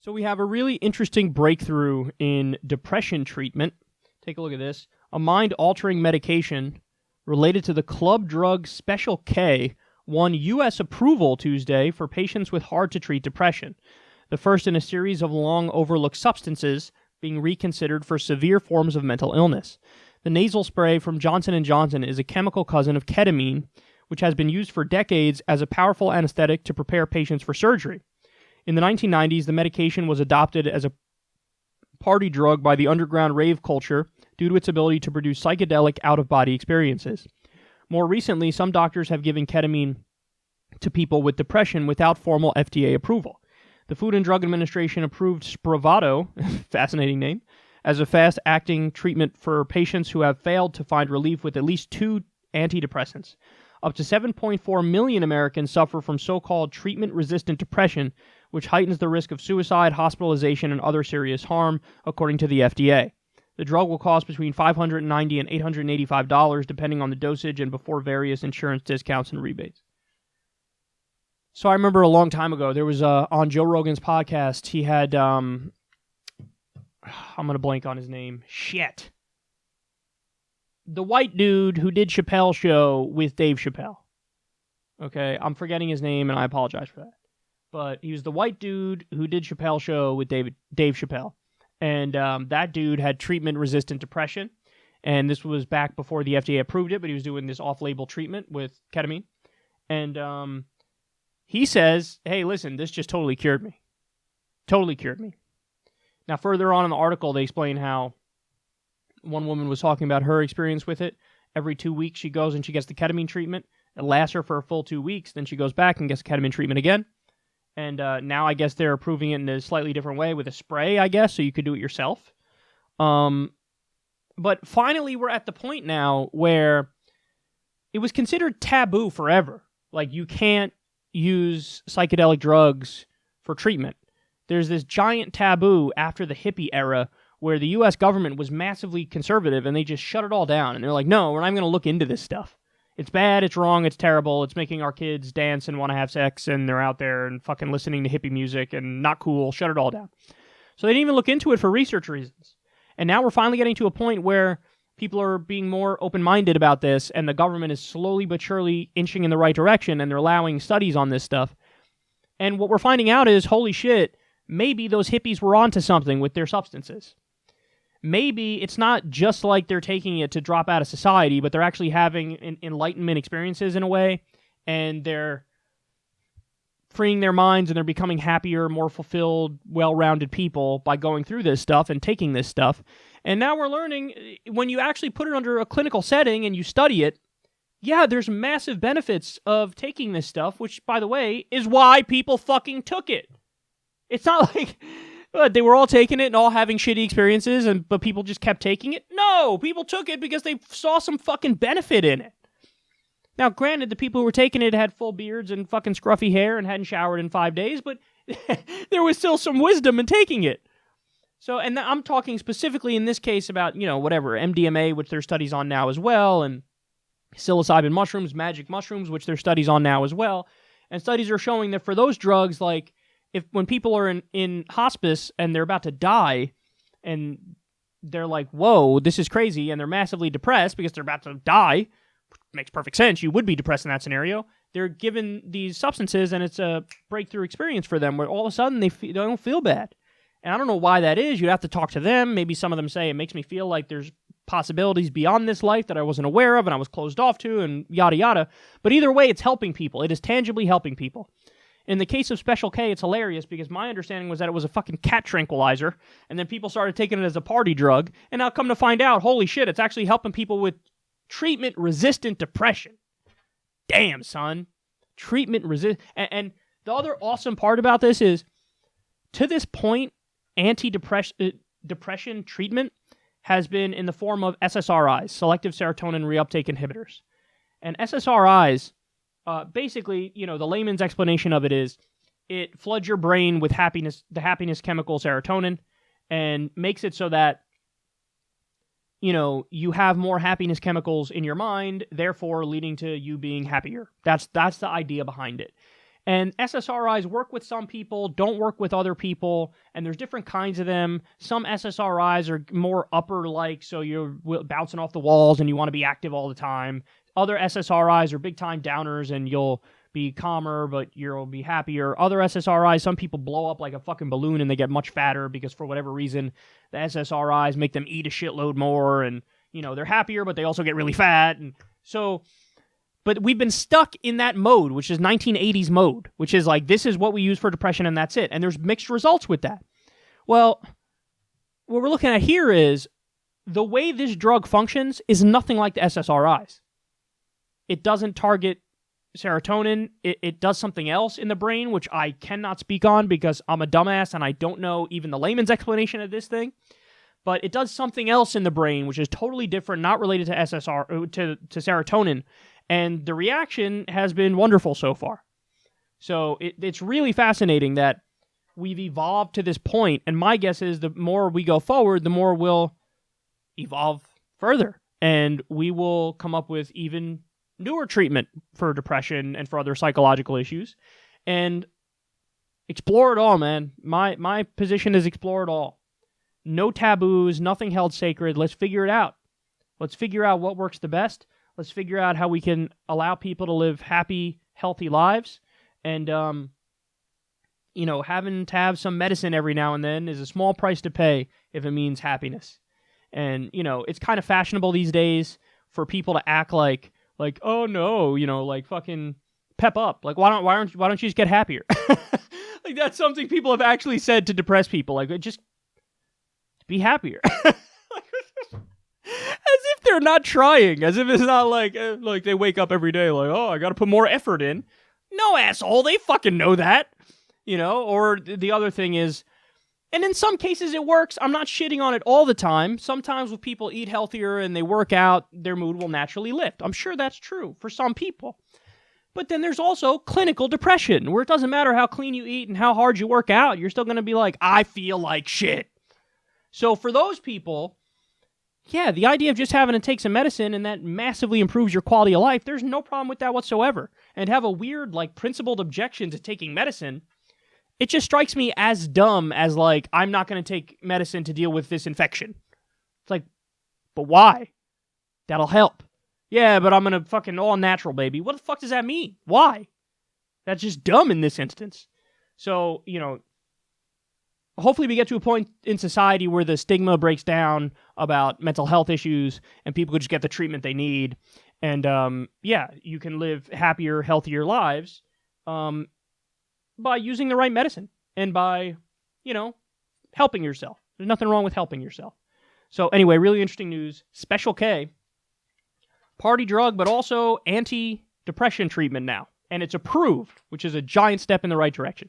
So we have a really interesting breakthrough in depression treatment. Take a look at this. A mind-altering medication related to the club drug Special K won U.S. approval Tuesday for patients with hard-to-treat depression, the first in a series of long-overlooked substances being reconsidered for severe forms of mental illness. The nasal spray from Johnson & Johnson is a chemical cousin of ketamine, which has been used for decades as a powerful anesthetic to prepare patients for surgery. In the 1990s, the medication was adopted as a party drug by the underground rave culture due to its ability to produce psychedelic out-of-body experiences. More recently, some doctors have given ketamine to people with depression without formal FDA approval. The Food and Drug Administration approved Spravato, fascinating name, as a fast-acting treatment for patients who have failed to find relief with at least 2 antidepressants. Up to 7.4 million Americans suffer from so-called treatment-resistant depression, which heightens the risk of suicide, hospitalization, and other serious harm, according to the FDA. The drug will cost between $590 and $885, depending on the dosage and before various insurance discounts and rebates. So I remember a long time ago, there was on Joe Rogan's podcast, he had, I'm going to blank on his name. Shit. The white dude who did Chappelle's show with Dave Chappelle. Okay, I'm forgetting his name, and I apologize for that. But he was the white dude who did Chappelle's show with Dave Chappelle. And that dude had treatment-resistant depression. And this was back before the FDA approved it, but he was doing this off-label treatment with ketamine. And he says, hey, listen, this just totally cured me. Totally cured me. Now, further on in the article, they explain how one woman was talking about her experience with it. Every 2 weeks, she goes and she gets the ketamine treatment. It lasts her for a full 2 weeks. Then she goes back and gets ketamine treatment again. And now I guess they're approving it in a slightly different way with a spray, I guess, so you could do it yourself. But finally, we're at the point now where it was considered taboo forever. Like, you can't use psychedelic drugs for treatment. There's this giant taboo after the hippie era where the U.S. government was massively conservative and they just shut it all down. And they're like, no, we're not even going to look into this stuff. It's bad, it's wrong, it's terrible, it's making our kids dance and want to have sex, and they're out there and fucking listening to hippie music and not cool, shut it all down. So they didn't even look into it for research reasons. And now we're finally getting to a point where people are being more open-minded about this, and the government is slowly but surely inching in the right direction, and they're allowing studies on this stuff. And what we're finding out is, holy shit, maybe those hippies were onto something with their substances. Maybe it's not just like they're taking it to drop out of society, but they're actually having enlightenment experiences in a way, and they're freeing their minds, and they're becoming happier, more fulfilled, well-rounded people by going through this stuff and taking this stuff. And now we're learning, when you actually put it under a clinical setting and you study it, yeah, there's massive benefits of taking this stuff, which, by the way, is why people fucking took it. It's not like they were all taking it and all having shitty experiences, but people just kept taking it. No, people took it because they saw some fucking benefit in it. Now, granted, the people who were taking it had full beards and fucking scruffy hair and hadn't showered in 5 days, but there was still some wisdom in taking it. So, and I'm talking specifically in this case about, whatever, MDMA, which there's studies on now as well, and psilocybin mushrooms, magic mushrooms, which there's studies on now as well. And studies are showing that for those drugs, like, when people are in hospice and they're about to die, and they're like, whoa, this is crazy, and they're massively depressed because they're about to die, which makes perfect sense, you would be depressed in that scenario, they're given these substances, and it's a breakthrough experience for them, where all of a sudden they don't feel bad. And I don't know why that is. You'd have to talk to them. Maybe some of them say, it makes me feel like there's possibilities beyond this life that I wasn't aware of and I was closed off to, and yada yada. But either way, it's helping people. It is tangibly helping people. In the case of Special K, it's hilarious because my understanding was that it was a fucking cat tranquilizer, and then people started taking it as a party drug, and now come to find out, holy shit, it's actually helping people with treatment-resistant depression. Damn, son. Treatment-resistant. And the other awesome part about this is, to this point, depression treatment has been in the form of SSRIs, selective serotonin reuptake inhibitors. And SSRIs, basically, the layman's explanation of it is, it floods your brain with the happiness chemical serotonin, and makes it so that, you have more happiness chemicals in your mind, therefore leading to you being happier. That's the idea behind it. And SSRIs work with some people, don't work with other people, and there's different kinds of them. Some SSRIs are more upper-like, so you're bouncing off the walls and you want to be active all the time. Other SSRIs are big-time downers, and you'll be calmer, but you'll be happier. Other SSRIs, some people blow up like a fucking balloon and they get much fatter because for whatever reason, the SSRIs make them eat a shitload more, and, they're happier, but they also get really fat. And so... But we've been stuck in that mode, which is 1980s mode, which is like, this is what we use for depression and that's it. And there's mixed results with that. Well, what we're looking at here is the way this drug functions is nothing like the SSRIs. It doesn't target serotonin. It does something else in the brain, which I cannot speak on because I'm a dumbass and I don't know even the layman's explanation of this thing. But it does something else in the brain, which is totally different, not related to to serotonin. And the reaction has been wonderful so far. So it's really fascinating that we've evolved to this point. And my guess is the more we go forward, the more we'll evolve further. And we will come up with even newer treatment for depression and for other psychological issues. And explore it all, man. My position is explore it all. No taboos, nothing held sacred. Let's figure it out. Let's figure out what works the best. Let's figure out how we can allow people to live happy, healthy lives. And, having to have some medicine every now and then is a small price to pay if it means happiness. And, it's kind of fashionable these days for people to act like, oh no, like fucking pep up. Like, why don't you just get happier? Like, that's something people have actually said to depressed people. Like, just be happier. As if they're not trying, as if it's not like they wake up every day like, oh, I gotta put more effort in. No, asshole, they fucking know that. Or the other thing is, and in some cases it works, I'm not shitting on it all the time. Sometimes when people eat healthier and they work out, their mood will naturally lift. I'm sure that's true for some people. But then there's also clinical depression, where it doesn't matter how clean you eat and how hard you work out, you're still gonna be like, I feel like shit. So for those people... Yeah, the idea of just having to take some medicine and that massively improves your quality of life, there's no problem with that whatsoever. And have a weird, principled objection to taking medicine, it just strikes me as dumb as, I'm not going to take medicine to deal with this infection. It's like, but why? That'll help. Yeah, but I'm going to fucking all natural, baby. What the fuck does that mean? Why? That's just dumb in this instance. So, hopefully we get to a point in society where the stigma breaks down about mental health issues and people can just get the treatment they need. And, you can live happier, healthier lives by using the right medicine and by, helping yourself. There's nothing wrong with helping yourself. So anyway, really interesting news. Special K, party drug, but also anti-depression treatment now. And it's approved, which is a giant step in the right direction.